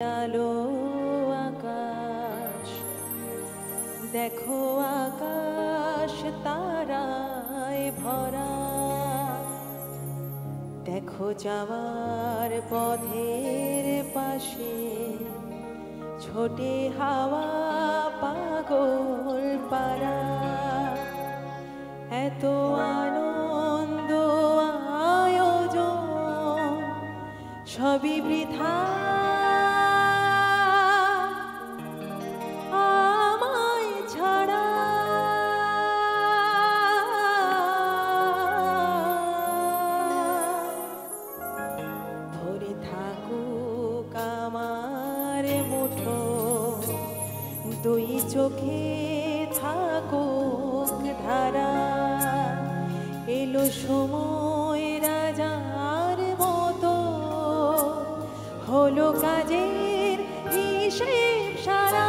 আলো আকাশ দেখো আকাশ তারায় ভরা দেখো যাওয়ার পথের পাশে ছোটে হাওয়া পাগল পারা এত আনন্দ আয়োজন সবই বৃথা আমায় ছাড়া ভরে থাকুক আমার মুঠো দুই চোখে থাকুক ধারা এলো সময় রাজার মতো হলো কাজের হিসেব সারা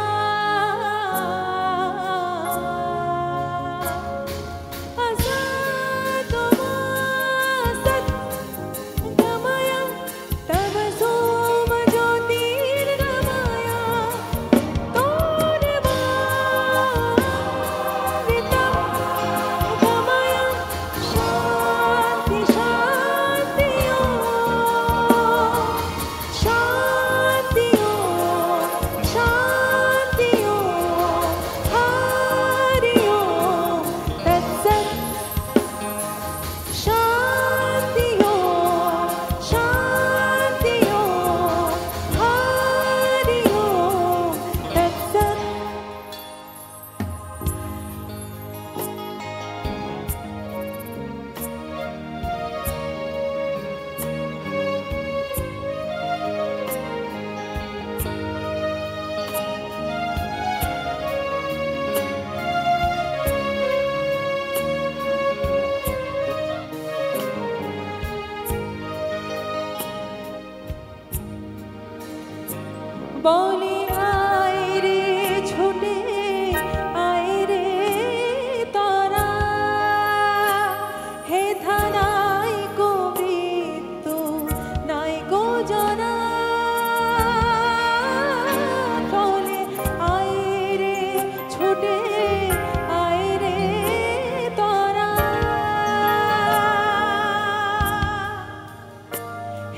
বলে আয় রে ছুটে আয় রে তারা হে ধানাই গো মৃত্যু নাই গো জানা বলে আয় রে ছুটে আয় রে তারা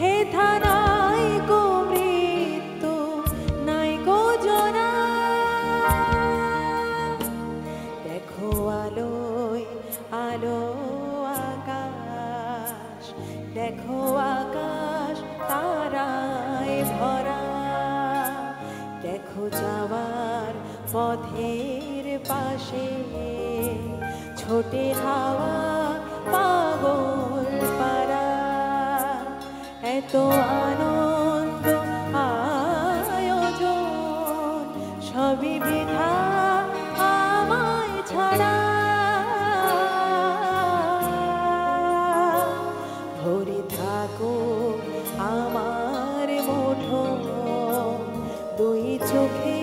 হে ধানাই গো আলো আকাশ দেখো আকাশ তারায় ভরা দেখো যাওয়ার পথের পাশে ছোটে হাওয়া পাগল পারা এত আনন্দ আয়োজন সবই বৃথা আমায় ছাড়া ভরে থাকুক আমার মুঠো দুই চোখে